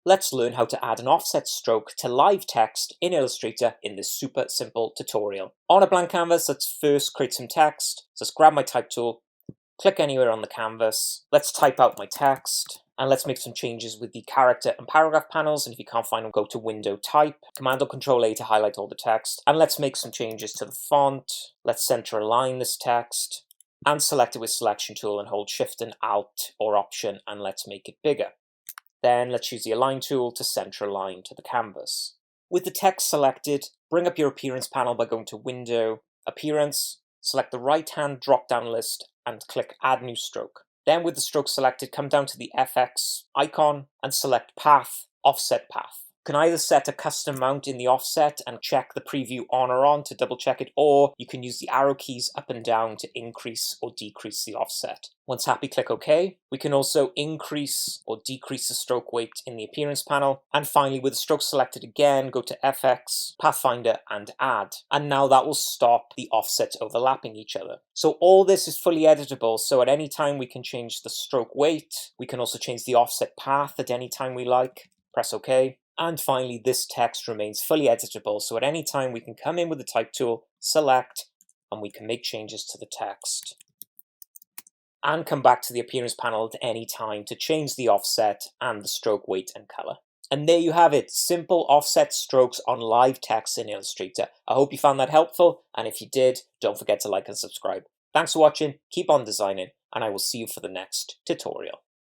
Let's learn how to add an offset stroke to live text in Illustrator in this super simple tutorial. On a blank canvas, let's first create some text. So let's grab my type tool, click anywhere on the canvas. Let's type out my text and let's make some changes with the character and paragraph panels. And if you can't find them, go to Window Type, Command or Control A to highlight all the text. And let's make some changes to the font. Let's center align this text and select it with Selection tool and hold Shift and Alt or Option and let's make it bigger. Then let's use the Align tool to center align to the canvas. With the text selected, bring up your Appearance panel by going to Window, Appearance, select the right-hand drop-down list and click Add New Stroke. Then with the stroke selected, come down to the FX icon and select Path, Offset Path. You can either set a custom mount in the offset and check the preview on or on to double check it, or you can use the arrow keys up and down to increase or decrease the offset. Once happy, click OK. We can also increase or decrease the stroke weight in the Appearance panel. And finally, with the stroke selected again, go to FX, Pathfinder, and Add. And now that will stop the offsets overlapping each other. So all this is fully editable, so at any time we can change the stroke weight. We can also change the offset path at any time we like. Press OK. And finally, this text remains fully editable, so at any time we can come in with the type tool, select, and we can make changes to the text. And come back to the Appearance panel at any time to change the offset and the stroke weight and color. And there you have it, simple offset strokes on live text in Illustrator. I hope you found that helpful, and if you did, don't forget to like and subscribe. Thanks for watching, keep on designing, and I will see you for the next tutorial.